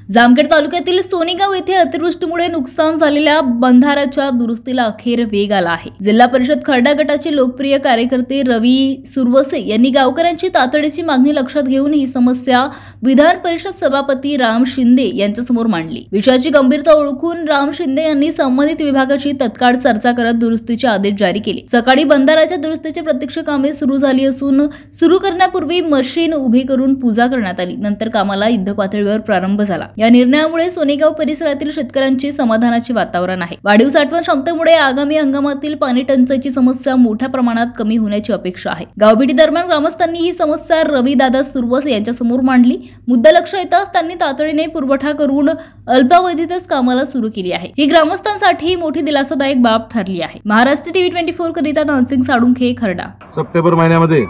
जामखेड तालुक्यातील सोनेगाव येथे अतिवृष्टीमुळे नुकसान झालेल्या बंधाऱ्याच्या दुरुस्तीला अखेर वेग आला आहे। जिल्हा परिषद खर्डा गटाचे लोकप्रिय कार्यकर्ते रवी सुरवसे यांनी गावकऱ्यांची तातडीची मागणी लक्षात घेऊन ही समस्या विधान परिषद सभापती राम शिंदे यांच्यासमोर मांडली। विषयाची गंभीरता ओळखून राम शिंदे यांनी संबंधित विभागाची तत्काळ चर्चा करत दुरुस्तीचे आदेश जारी केले। सकाळी बंधाऱ्याच्या दुरुस्तीची प्रत्यक्ष कामे सुरू झाली असून सुरू करण्यापूर्वी मशीन उभी करून पूजा करण्यात आली। नंतर कामाला युद्धपातळीवर प्रारंभ झाला। या निर्णयामुळे सोनेगाव परिसरातील शेतकऱ्यांची समाधानाचे वातावरण आहे। वाढीव साठवण क्षमतेमुळे आगामी हंगामातील पाणी टंचाईची समस्या मोठ्या प्रमाणात कमी होण्याची अपेक्षा आहे। गावभेटी दरम्यान ग्रामस्थांनी ही समस्या रवी दादा सुरवसे यांच्या समोर मांडली। मुद्दा लक्ष येताच त्यांनी तातडीने पुरवठा करून अल्पावधीतच कामाला सुरू केली आहे। ही ग्रामस्थांसाठी मोठी दिलासादायक बाब ठरली आहे। महाराष्ट्र टीव्ही 24 करिता दानसिंग साळुंखे, खर्डा। सप्टेंबर महिन्यामध्ये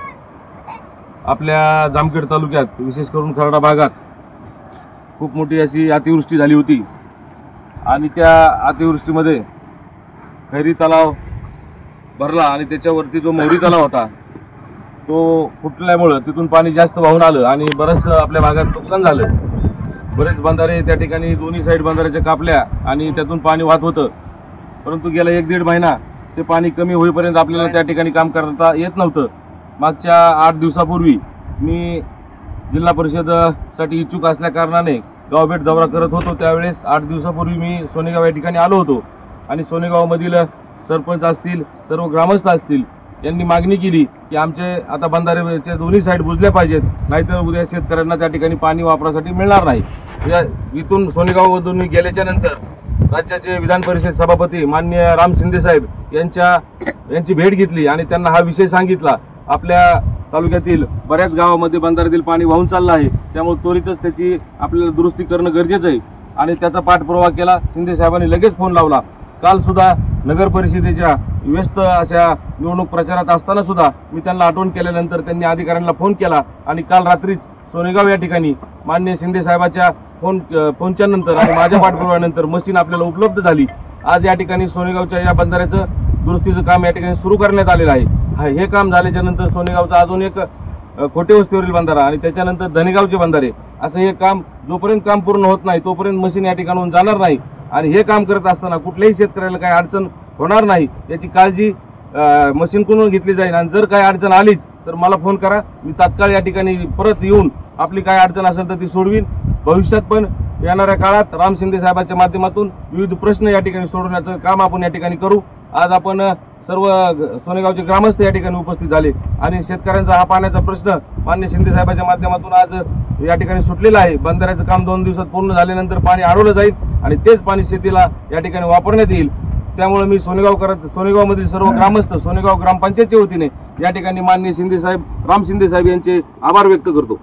आपल्या जामखेड तालुक्यात विशेष करून खर्डा भागात खूप मोठी अशी अतिवृष्टी झाली होती आणि त्या अतिवृष्टीमध्ये खैरी तलाव भरला आणि त्याच्यावरती जो मोहरी तलाव होता तो फुटल्यामुळे तिथून पाणी जास्त वाहून आलं आणि बरंच आपल्या भागात नुकसान झालं। बरेच बंधारे त्या ठिकाणी दोन्ही साईड बंधाऱ्याच्या कापल्या आणि त्यातून पाणी वाहत होतं, परंतु गेला 1-1.5 महिना ते पाणी कमी होईपर्यंत आपल्याला त्या ठिकाणी काम करता येत नव्हतं। मागच्या 8 दिवसापूर्वी मी जिल्हा परिषदसाठी इच्छुक असल्या कारणाने गावभेट दौरा करत होतो। त्यावेळेस 8 दिवसापूर्वी मी सोनेगाव या ठिकाणी आलो होतो आणि सोनेगावमधील सरपंच असतील, सर्व ग्रामस्थ असतील यांनी मागणी केली की आमचे आता बंधाऱ्याच्या दोन्ही साईड बुजल्या पाहिजेत, नाहीतर उद्या शेतकऱ्यांना त्या ठिकाणी पाणी वापरासाठी मिळणार नाही। इथून सोनेगावमधून मी गेल्याच्या नंतर राज्याचे विधान परिषद सभापती माननीय राम शिंदे साहेब यांची भेट घेतली आणि त्यांना हा विषय सांगितला। आपल्या तालुक्यातील बऱ्याच गावामध्ये बंधाऱ्यातील पाणी वाहून चाललं आहे, त्यामुळे त्वरितच त्याची आपल्याला दुरुस्ती करणं गरजेचं आहे आणि त्याचा पाठपुरावा केला। शिंदे साहेबांनी लगेच फोन लावला। काल सुद्धा नगर परिषदेच्या व्यस्त अशा निवडणूक प्रचारात असताना सुद्धा मी त्यांना आठवण केल्यानंतर त्यांनी अधिकाऱ्यांना फोन केला आणि काल रात्रीच सोनेगाव या ठिकाणी माननीय शिंदे साहेबांच्या फोनच्या नंतर आणि माझ्या पाठपुराव्यानंतर मशीन आपल्याला उपलब्ध झाली। आज या ठिकाणी सोनेगावच्या या बंधाऱ्याचं दुरुस्तीचं काम या ठिकाणी सुरू करण्यात आलेलं आहे। हे काम झाल्याच्या नंतर सोनेगावचा अजून एक खोटे वस्तीवरील बंधारा आणि त्याच्यानंतर धनेगावचे बंधारे असं हे काम जोपर्यंत काम पूर्ण होत नाही तोपर्यंत मशीन या ठिकाणून जाणार नाही आणि हे काम करत असताना कुठल्याही शेतकऱ्याला काही अडचण होणार नाही याची काळजी मशीनकडून घेतली जाईल आणि जर काही अडचण आलीच तर मला फोन करा, मी तात्काळ या ठिकाणी परत येऊन आपली काय अडचण असेल तर ती सोडवीन। भविष्यात पण येणाऱ्या काळात राम शिंदे साहेबांच्या माध्यमातून विविध प्रश्न या ठिकाणी सोडवण्याचं काम आपण या ठिकाणी करू। आज आपण सर्व सोनेगावचे ग्रामस्थ या ठिकाणी उपस्थित झाले आणि शेतकऱ्यांचा हा पाण्याचा प्रश्न माननीय शिंदे साहेबांच्या माध्यमातून आज या ठिकाणी सुटलेला आहे। बंधाऱ्याचं काम 2 दिवसात पूर्ण झाल्यानंतर पाणी अडवलं जाईल आणि तेच पाणी शेतीला या ठिकाणी वापरण्यात येईल। त्यामुळे मी सोनेगावमधील सर्व ग्रामस्थ, सोनेगाव ग्रामपंचायतच्या वतीने या ठिकाणी माननीय शिंदे साहेब, राम शिंदे साहेब यांचे आभार व्यक्त करतो।